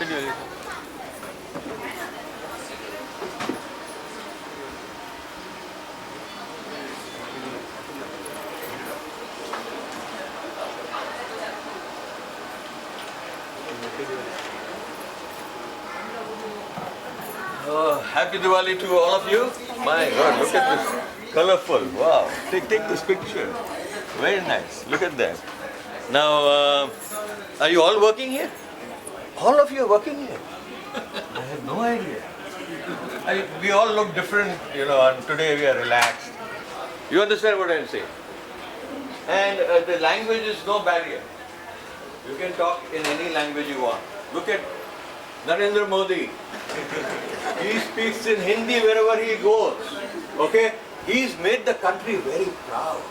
happy Diwali. Oh, happy Diwali to all of you. My God, look at this. Colorful. Wow. Take this picture. Very nice. Look at that. Now, are you all working here? All of you are working here? I had no idea. We all look different, and today we are relaxed. You understand what I'm saying? And the language is no barrier. You can talk in any language you want. Look at Narendra Modi. He speaks in Hindi wherever he goes. Okay? He's made the country very proud.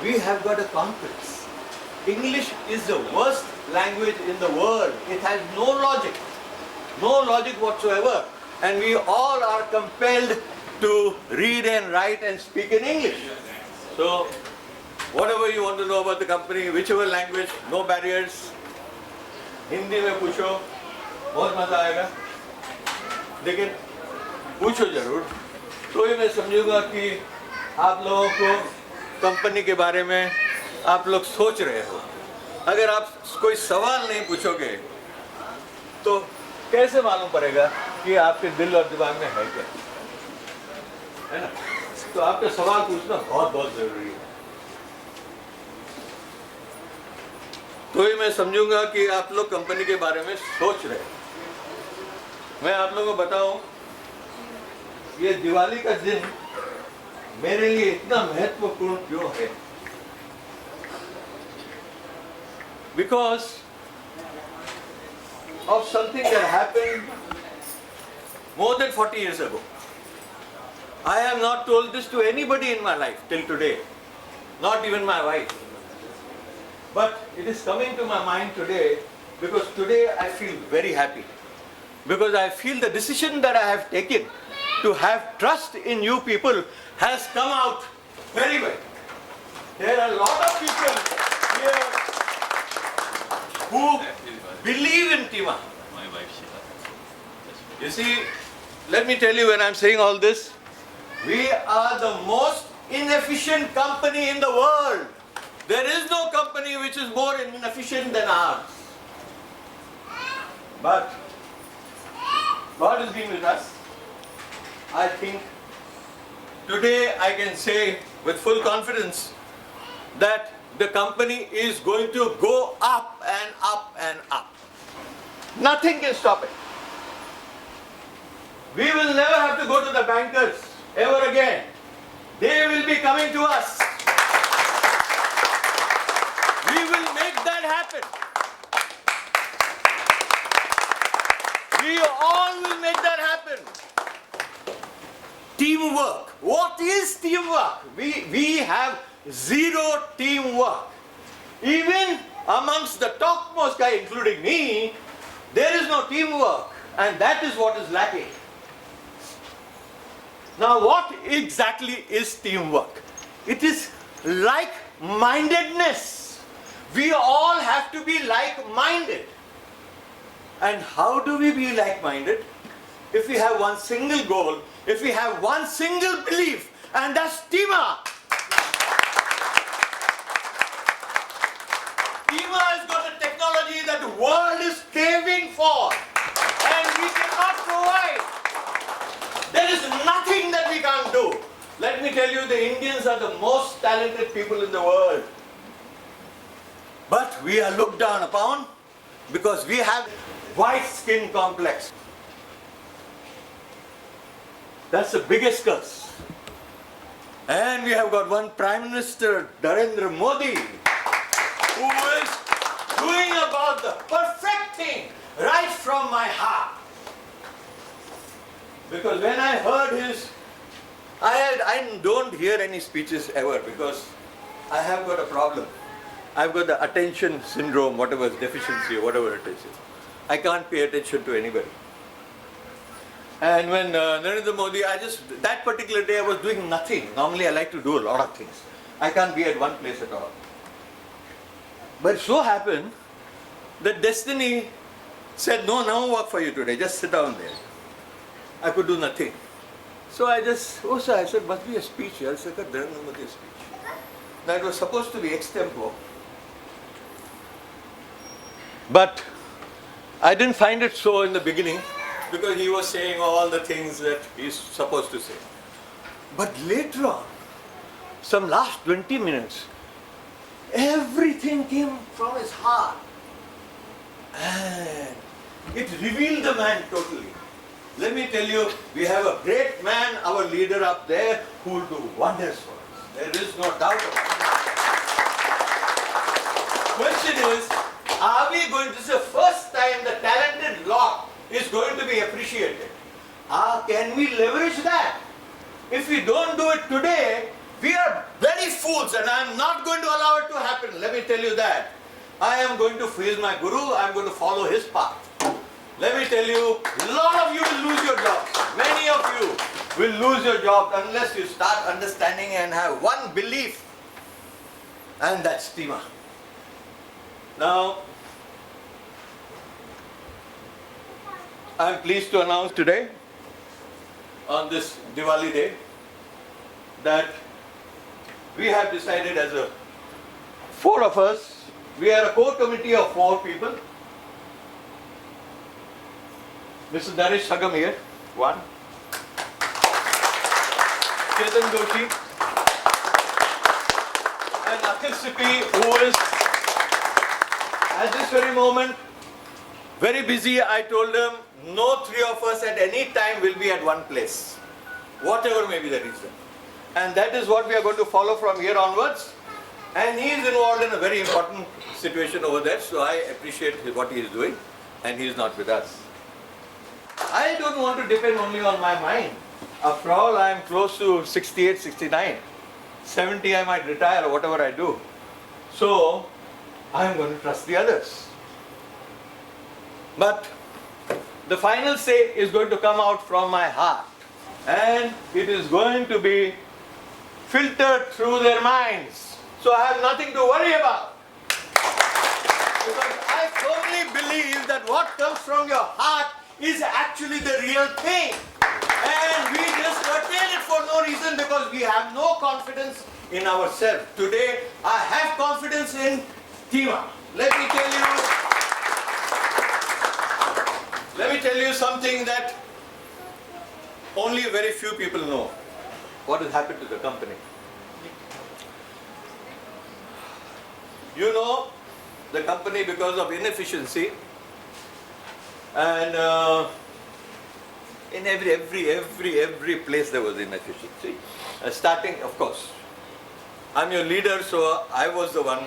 We have got a confidence. English is the worst language in the world. It has no logic. No logic whatsoever. And we all are compelled to read and write and speak in English. So, whatever you want to know about the company, whichever language, no barriers. Hindi में पूछो, बहुत मजा आएगा. लेकिन पूछो जरूर. तो ये मैं समझूंगा कि आप लोगों को कंपनी के बारे में आप लोग सोच रहे हो. अगर आप कोई सवाल नहीं पूछोगे, तो कैसे मालूम पड़ेगा कि आपके दिल और दिमाग में है क्या? है ना? तो आपका सवाल पूछना बहुत बहुत जरूरी है. तो ये मैं समझूंगा कि आप लोग कंपनी के बारे में सोच रहे हैं. मैं आप लोगों को बताऊं, ये दिवाली का दिन मेरे लिए इतना महत्वपूर्ण क्यों है? Because of something that happened more than 40 years ago. I have not told this to anybody in my life till today, not even my wife. But it is coming to my mind today because today I feel very happy. Because I feel the decision that I have taken to have trust in you people has come out very well. There are a lot of people here who believe in Tima. My wife, Sheila. You see, let me tell you, when I'm saying all this, we are the most inefficient company in the world. There is no company which is more inefficient than ours. But God has been with us. I think today I can say with full confidence that the company is going to go up and up and up. Nothing can stop it. We will never have to go to the bankers ever again. They will be coming to us. We will make that happen. We all will make that happen. Teamwork. What is teamwork? We have zero teamwork. Even amongst the topmost guy, including me, there is no teamwork. And that is what is lacking. Now, what exactly is teamwork? It is like-mindedness. We all have to be like-minded. And how do we be like-minded? If we have one single goal, if we have one single belief, and that's Tima. Tima has got a technology that the world is craving for, and we cannot provide. There is nothing that we can't do. Let me tell you, the Indians are the most talented people in the world. But we are looked down upon because we have white skin complex. That's the biggest curse. And we have got one Prime Minister, Narendra Modi, who is doing about the perfect thing right from my heart. Because when I heard his, I don't hear any speeches ever because I have got a problem. I've got the attention syndrome, whatever deficiency or whatever it is. I can't pay attention to anybody. And when Narendra Modi, that particular day I was doing nothing. Normally I like to do a lot of things. I can't be at one place at all. But it so happened that destiny said, no work for you today, just sit down there. I could do nothing. So I just, sir, I said, must be a speech here. I said, there is no speech. Now it was supposed to be extempo. But I didn't find it so in the beginning because he was saying all the things that he's supposed to say. But later on, some last 20 minutes, everything came from his heart. And it revealed the man totally. Let me tell you, we have a great man, our leader up there, who will do wonders for us. There is no doubt about it. Question is, are we going to, this is the first time the talented lot is going to be appreciated. Can we leverage that? If we don't do it today, we are very fools, and I am not going to allow it to happen. Let me tell you that. I am going to, he is my guru, I am going to follow his path. Let me tell you, a lot of you will lose your jobs. Many of you will lose your jobs unless you start understanding and have one belief, and that's Tima. Now, I am pleased to announce today, on this Diwali day, that we have decided as a 4 of us, we are a core committee of 4 people. Mr. Naresh Sagam here, 1. Chetan Doshi and Akhil Sippy, who is at this very moment very busy. I told him no 3 of us at any time will be at one place, whatever may be the reason. And that is what we are going to follow from here onwards. And he is involved in a very important situation over there, so I appreciate what he is doing, and he is not with us. I don't want to depend only on my mind. After all, I am close to 68, 69. 70 I might retire or whatever I do. So, I am going to trust the others. But the final say is going to come out from my heart. And it is going to be filtered through their minds. So I have nothing to worry about. Because I firmly believe that what comes from your heart is actually the real thing. And we just curtail it for no reason because we have no confidence in ourselves. Today, I have confidence in Tima. Let me tell you something that only very few people know. What has happened to the company? You know, the company, because of inefficiency, and in every place there was inefficiency. Starting, of course, I'm your leader, so I was the one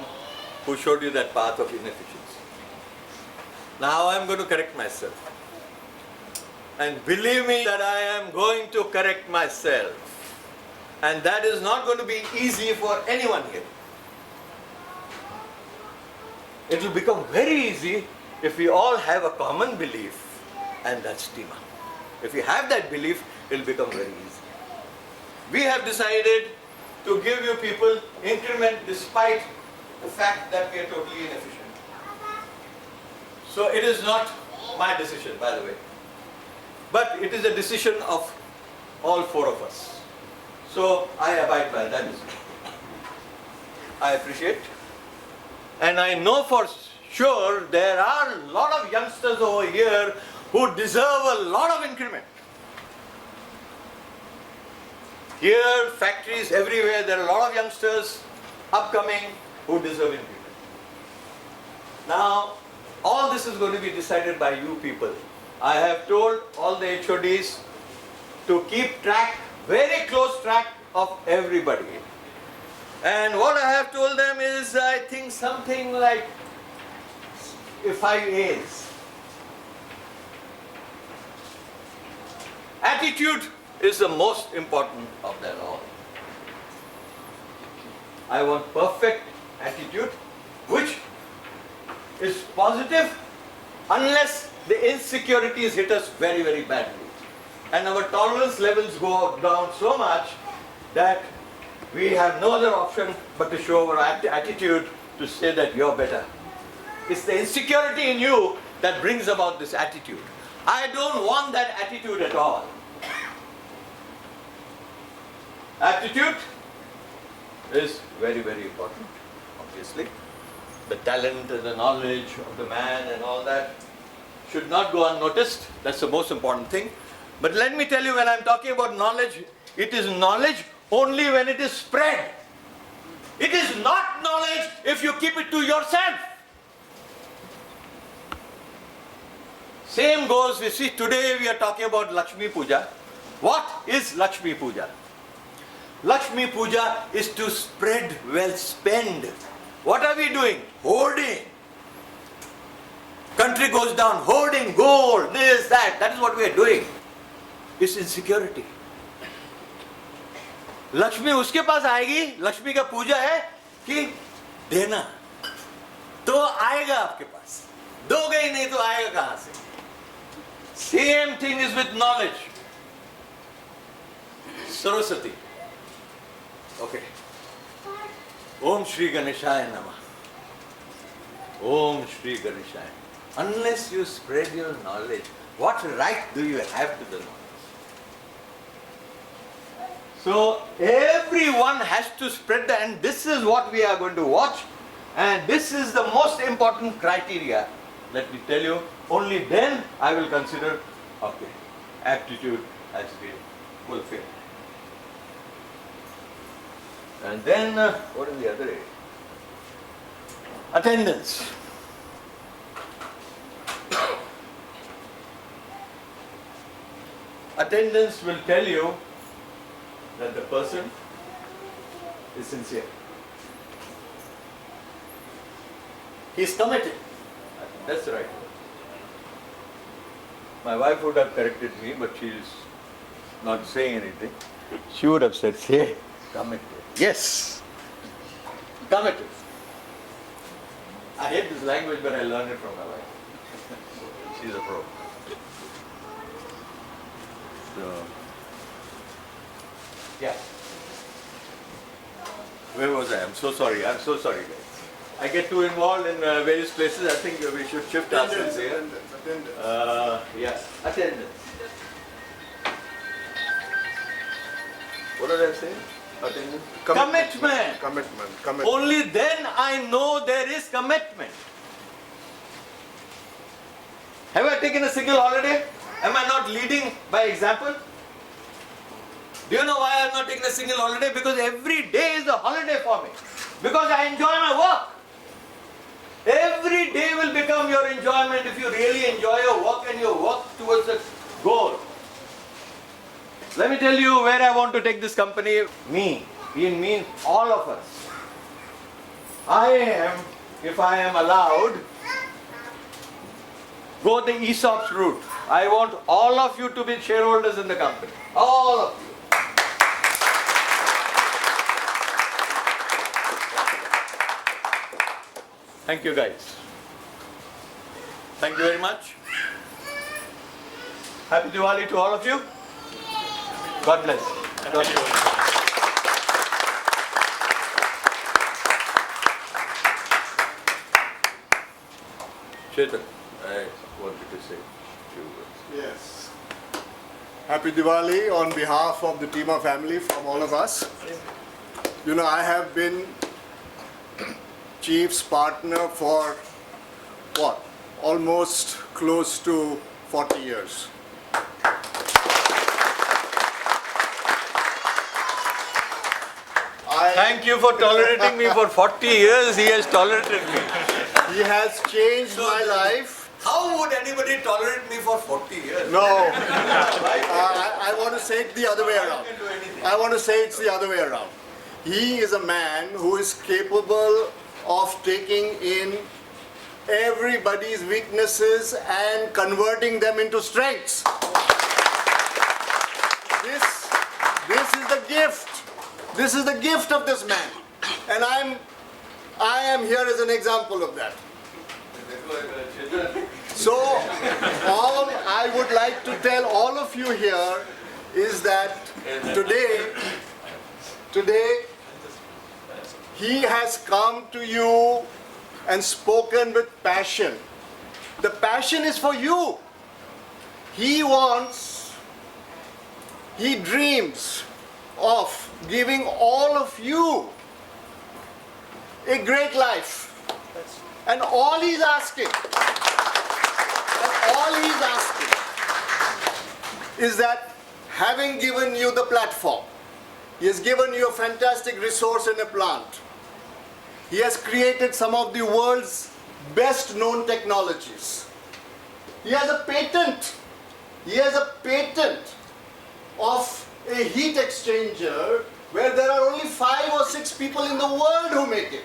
who showed you that path of inefficiency. Now I'm going to correct myself. And believe me that I am going to correct myself. And that is not going to be easy for anyone here. It will become very easy if we all have a common belief, and that's Tima. If we have that belief, it will become very easy. We have decided to give you people increment despite the fact that we are totally inefficient. So it is not my decision, by the way. But it is a decision of all 4 of us. So I abide by that decision. I appreciate. And I know for sure there are a lot of youngsters over here who deserve a lot of increment. Here, factories everywhere, there are a lot of youngsters upcoming who deserve increment. Now, all this is going to be decided by you people. I have told all the HODs to keep track, very close track of everybody. And what I have told them is, I think something like 5 A's. Attitude is the most important of them all. I want perfect attitude, which is positive unless the insecurities hit us very, very badly. And our tolerance levels go down so much that we have no other option but to show our attitude to say that you're better. It's the insecurity in you that brings about this attitude. I don't want that attitude at all. Attitude is very, very important, obviously. The talent and the knowledge of the man and all that should not go unnoticed. That's the most important thing. But let me tell you, when I'm talking about knowledge, it is knowledge only when it is spread. It is not knowledge if you keep it to yourself. Same goes, you see, today we are talking about Lakshmi Puja. What is Lakshmi Puja? Lakshmi Puja is to spread wealth, spend. What are we doing? Hoarding. Country goes down, hoarding gold, this, that. That is what we are doing. It's insecurity. Lakshmi उसके पास आएगी, लक्ष्मी का पूजा है कि देना, तो आएगा आपके पास, दोगे ही नहीं तो आएगा कहां से? Same thing is with knowledge. Saraswati. Okay. Om Shri Ganeshaya Namah. Om Shri Ganeshaya. Unless you spread your knowledge, what right do you have to the knowledge? So everyone has to spread that, and this is what we are going to watch, and this is the most important criteria. Let me tell you, only then I will consider, okay, aptitude has been fulfilled. And then, what is the other area? Attendance. Attendance will tell you that the person is sincere. He is committed. That's right. My wife would have corrected me, but she is not saying anything. She would have said, say, committed. Yes, committed. I hate this language, but I learned it from my wife. She's a pro. So, yeah. Where was I? I'm so sorry, guys. I get too involved in various places. I think we should shift ourselves here. Yes, attendance. What did I say? Attendance. Commitment. Only then I know there is commitment. Have I taken a single holiday? Am I not leading by example? Do you know why I am not taking a single holiday? Because every day is a holiday for me. Because I enjoy my work. Every day will become your enjoyment if you really enjoy your work and you work towards a goal. Let me tell you where I want to take this company. Me means all of us. I am, if I am allowed, go the ESOP's route. I want all of you to be shareholders in the company. All of you. Thank you guys. Thank you very much. Happy Diwali to all of you. God bless. God bless. Chetan, I wanted to say a few words. Yes. Happy Diwali on behalf of the Tima family from all of us. You know, I have been Chief's partner for what? Almost close to 40 years. Thank you for tolerating me for 40 years. He has tolerated me. He has changed my life. How would anybody tolerate me for 40 years? No, I want to say it the other way around. I want to say it's the other way around. He is a man who is capable of taking in everybody's weaknesses and converting them into strengths. This is the gift. This is the gift of this man. And I am here as an example of that. So, all I would like to tell all of you here is that today, he has come to you and spoken with passion The passion is for you. He dreams of giving all of you a great life. And all he's asking is that, having given you the platform, he has given you a fantastic resource in a plant. He has created some of the world's best known technologies. He has a patent. He has a patent of a heat exchanger where there are only 5 or 6 people in the world who make it.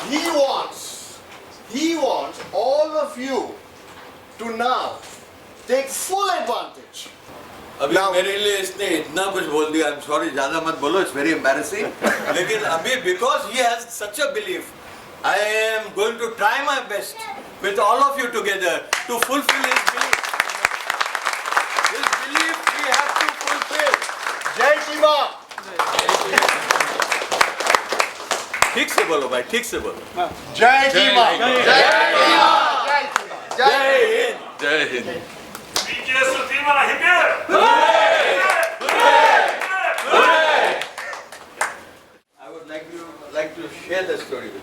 He wants all of you to now take full advantage. अभी मेरे लिए इसने इतना कुछ बोल दिया, I'm sorry, ज़्यादा मत बोलो, it's very embarrassing. लेकिन अभी because he has such a belief, I am going to try my best with all of you together to fulfill his belief. His belief we have to fulfill. Jai Shiva! ठीक से बोलो भाई, ठीक से बोलो. Jai Shiva! जय हिंद. जय Hind. I would like to share the story with you.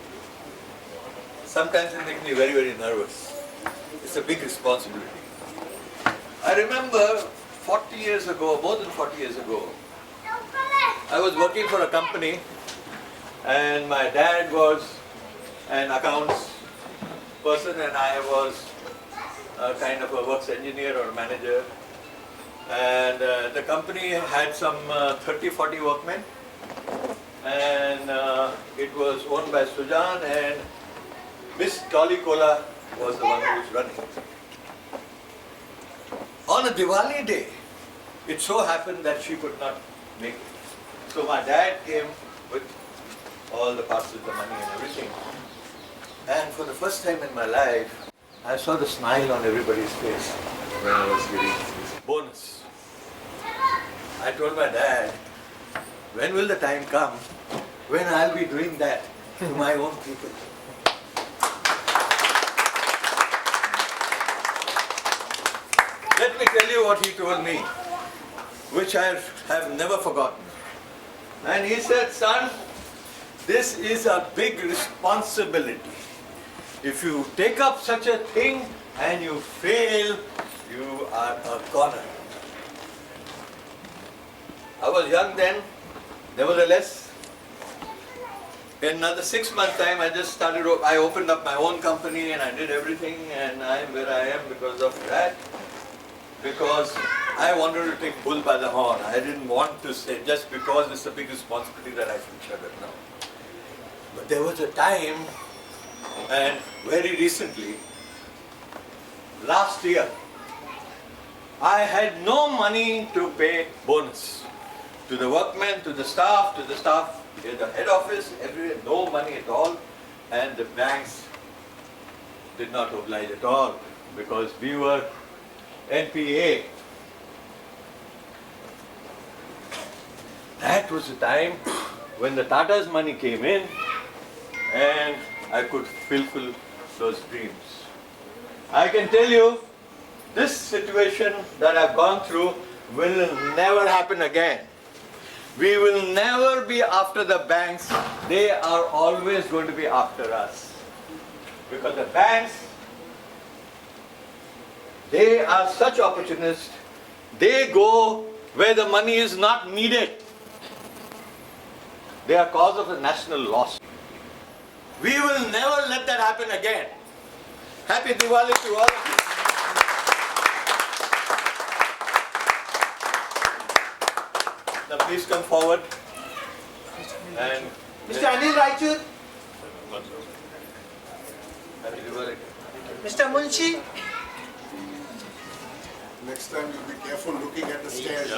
Sometimes it makes me very, very nervous. It's a big responsibility. I remember 40 years ago, more than 40 years ago, I was working for a company and my dad was an accounts person and I was a kind of a works engineer or manager. And the company had some 30-40 workmen and it was owned by Sujan and Miss Dolly Kola was the one who was running. On a Diwali day, it so happened that she could not make it. So my dad came with all the parcels, the money and everything. And for the first time in my life, I saw the smile on everybody's face when I was giving this bonus. I told my dad, when will the time come when I'll be doing that to my own people? Let me tell you what he told me, which I have never forgotten. And he said, son, this is a big responsibility. If you take up such a thing and you fail, you are a goner. I was young then, nevertheless. In another 6 months' time, I opened up my own company and I did everything and I am where I am because of that. Because I wanted to take bull by the horn. I didn't want to say just because it's a big responsibility that I should shut it down. But there was a time, and very recently, last year, I had no money to pay bonus to the workmen, to the staff, in the head office, everywhere, no money at all. And the banks did not oblige at all because we were NPA. That was the time when the Tata's money came in and I could fulfill those dreams. I can tell you, this situation that I've gone through will never happen again. We will never be after the banks. They are always going to be after us. Because the banks, they are such opportunists. They go where the money is not needed. They are cause of a national loss. We will never let that happen again. Happy Diwali to all of you. Now please come forward. And Mr. Anil Raichur, Happy Diwali. Mr. Munshi, Next time you'll be careful looking at the stairs.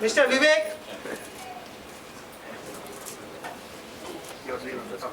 Mr. Vivek, Your seat on this.